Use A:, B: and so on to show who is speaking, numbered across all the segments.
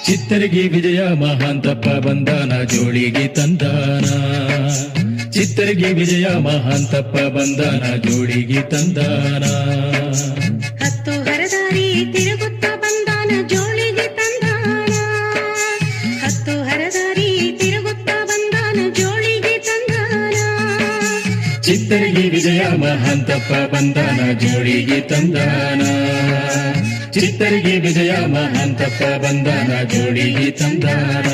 A: ಚಿತ್ತರಿಗೆ ವಿಜಯ ಮಹಾಂತಪ್ಪ ಬಂದಾನ ಜೋಳಿಗೆ ತಂದಾನ. ಚಿತ್ತರಿಗೆ ವಿಜಯ ಮಹಾಂತಪ್ಪ ಬಂದಾನ ಜೋಳಿಗೆ ತಂದಾನ.
B: ಹತ್ತು ಹರದಾರಿ ತಿರುಗುತ್ತ ಬಂದಾನ ಜೋಳಿಗೆ ತಂದಾನ. ಹತ್ತು ಹರದಾರಿ ತಿರುಗುತ್ತ ಬಂದಾನ ಜೋಳಿಗೆ ತಂದಾನ.
A: ಚಿತ್ತರಿಗೆ ವಿಜಯ ಮಹಾಂತಪ್ಪ ಬಂದಾನ ಜೋಳಿಗೆ ತಂದಾನ. ಚಿತ್ತರಿಗೆ ವಿಜಯ ಮಹಾಂತಪ್ಪ ಬಂದಾನ ಜೋಳಿಗೆ ತಂದಾನ.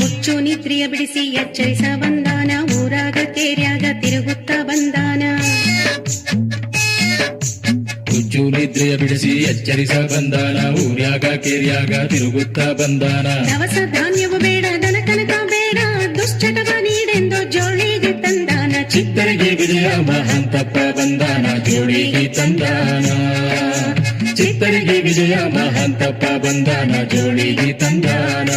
B: ಹುಚ್ಚು ನಿದ್ರೆಯ ಬಿಡಿಸಿ ಎಚ್ಚರಿಸ ಬಂದಾನ ಊರಾಗ ಕೇರ್ಯಾಗ ತಿರುಗುತ್ತ ಬಂದಾನ.
A: ಹುಚ್ಚು ನಿದ್ರೆಯ ಬಿಡಿಸಿ ಎಚ್ಚರಿಸ ಬಂದಾನ ಊರ್ಯಾಗ ಕೇರ್ಯಾಗ ತಿರುಗುತ್ತ ಬಂದಾನ.
B: ದವಸ ಧಾನ್ಯವು ಬೇಡ ದನಕನಕ ಬೇಡ ದುಶ್ಚಟವ ನೀಡೆಂದು ಜೋಳಿಗೆ ತಂದಾನ.
A: ಚಿತ್ತರಿಗೆ ವಿಜಯ ಮಹಾಂತಪ್ಪ ಬಂದಾನ ಜೋಳಿಗೆ ತಂದಾನ. ಚಿತ್ತರಿಗೆ ವಿಜಯ ಮಹಾಂತಪ್ಪ ಬಂದಾನ ಜೋಳಿಗೆ ತಂದಾನ.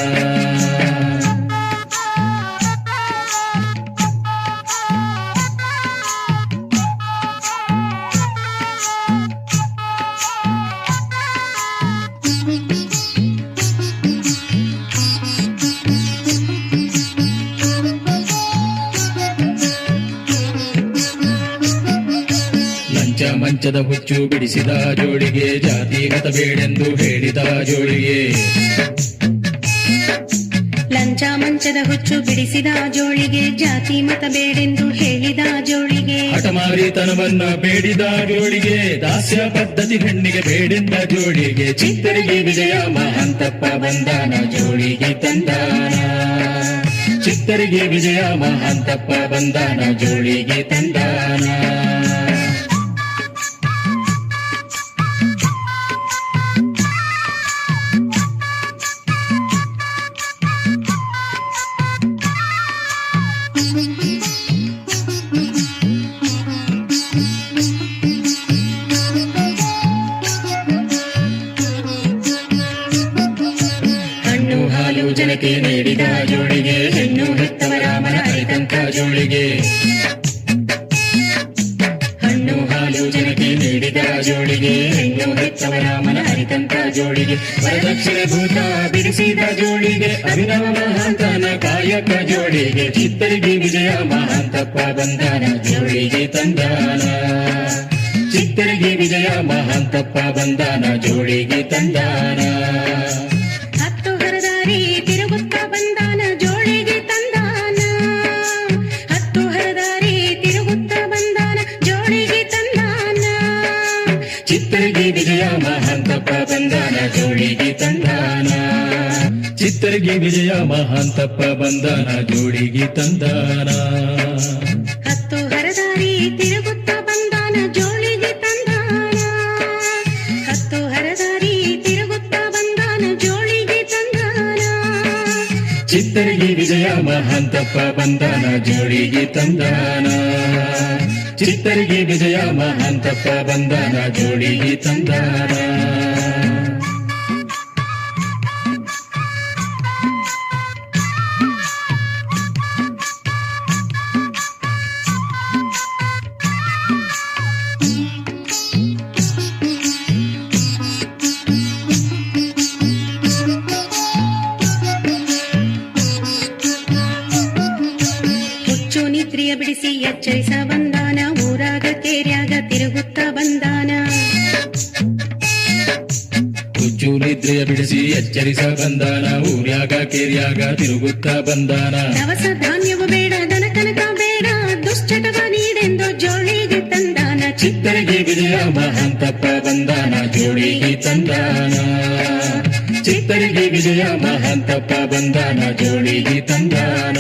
A: ಮಂಚದ ಹುಚ್ಚು ಬಿಡಿಸಿದ ಜೋಳಿಗೆ ಜಾತಿ ಮತ ಬೇಡೆಂದು ಹೇಳಿದ ಜೋಳಿಗೆ.
B: ಲಂಚ ಮಂಚದ ಹುಚ್ಚು ಬಿಡಿಸಿದ ಜೋಳಿಗೆ ಜಾತಿ ಮತ ಬೇಡೆಂದು ಹೇಳಿದ ಜೋಳಿಗೆ.
A: ಹಠಮಾರಿತನವನ್ನ ಬೇಡಿದ ಜೋಳಿಗೆ ದಾಸ್ಯ ಪದ್ಧತಿ ಹೆಣ್ಣಿಗೆ ಬೇಡೆಂದ ಜೋಳಿಗೆ. ಚಿತ್ತರಿಗೆ ವಿಜಯ ಮಹಾಂತಪ್ಪ ಬಂದಾನ ಜೋಳಿಗೆ ತಂದಾನ. ಚಿತ್ತರಿಗೆ ವಿಜಯ ಮಹಾಂತಪ್ಪ ಬಂದಾನ ಜೋಳಿಗೆ ತಂದಾನ.
B: ಹಣ್ಣು ಹಾಲು ಜನಕ್ಕೆ ನೀಡಿದ ಜೋಳಿಗೆ ಹೆಣ್ಣು ಹೆತ್ತವರ ಮನ ಅರಿತಂತ ಜೋಳಿಗೆ. ಹಣ್ಣು ಹಾಲು ಜನಕ್ಕೆ ನೀಡಿದ ಜೋಳಿಗೆ ಹೆಣ್ಣು ಹೆತ್ತವರ ಮನ ಅರಿತಂತ ಜೋಳಿಗೆ. ವರದಕ್ಷಿಣೆ ಭೂತ ಬಿಡಿಸಿದ ಜೋಳಿಗೆ ಅಭಿನವ ಮಹಾಂತನ ಕಾಯಕ ಜೋಳಿಗೆ. ಚಿತ್ತರಿಗೆ ವಿಜಯ ಮಹಾಂತಪ್ಪ ಬಂದಾನ ಜೋಳಿಗೆ ತಂದಾನ. ಚಿತ್ತರಿಗೆ ವಿಜಯ ಮಹಾಂತಪ್ಪ ಬಂದಾನ ಜೋಳಿಗೆ ತಂದಾನ. ಹತ್ತು ಹರದಾರಿ ತಿರುಗುತ್ತ ಬಂದಾನ ಜೋಳಿಗೆ ತಂದಾನ. ಹತ್ತು ಹರದಾರಿ ತಿರುಗುತ್ತ ಬಂದಾನ ಜೋಳಿಗೆ ತಂದಾನ.
A: ಚಿತ್ತರಿಗೆ ವಿಜಯ ಮಹಾಂತಪ್ಪ ಬಂದಾನ ಜೋಳಿಗೆ ತಂದಾನ. ಚಿತ್ತರಿಗೆ ವಿಜಯ ಮಹಾಂತಪ್ಪ ಬಂದಾನ ಜೋಳಿಗೆ ತಂದಾನ.
B: ಹತ್ತು ಹರದಾರಿ ತಿರುಗುತ್ತ ಬಂದಾನ ಜೋಳಿಗೆ ತಂದಾನ. ಹತ್ತು ಹರದಾರಿ ತಿರುಗುತ್ತ ಬಂದಾನ ಜೋಳಿಗೆ ತಂದಾನ.
A: ಚಿತ್ತರಿಗೆ ವಿಜಯ ಮಹಾಂತಪ್ಪ ಬಂದಾನ ಜೋಳಿಗೆ ತಂದಾನ. ಚಿತ್ತರಿಗೆ ವಿಜಯ ಮಹಾಂತಪ್ಪ ಬಂದಾನ ಜೋಳಿಗೆ ತಂದಾನ.
B: ನಿದ್ರೆಯ ಬಿಡಿಸಿ ಎಚ್ಚರಿಸ ಬಂದಾನ ಊರಾಗ ಕೇರ್ಯಾಗ ತಿರುಗುತ್ತ ಬಂದಾನ.
A: ಹುಚ್ಚು ನಿದ್ರೆಯ ಬಿಡಿಸಿ ಎಚ್ಚರಿಸ ಬಂದಾನ ಊರ್ಯಾಗ ಕೇರ್ಯಾಗ ತಿರುಗುತ್ತ ಬಂದಾನ.
B: ದವಸ ಧಾನ್ಯವು ಬೇಡ ದನಕನಕ ಬೇಡ ದುಶ್ಚಟವ ನೀಡೆಂದು ಜೋಳಿಗೆ ತಂದಾನ.
A: ಚಿತ್ತರಿಗೆ ವಿಜಯ ಮಹಾಂತಪ್ಪ ಬಂದಾನ ಜೋಳಿಗೆ ತಂದಾನ. ದುಷ್ಟರಿಗೆ ವಿಜಯ ಮಹಾಂತಪ್ಪ ಬಂದಾನ ಜೋಳಿಗೆ ತಂದಾನ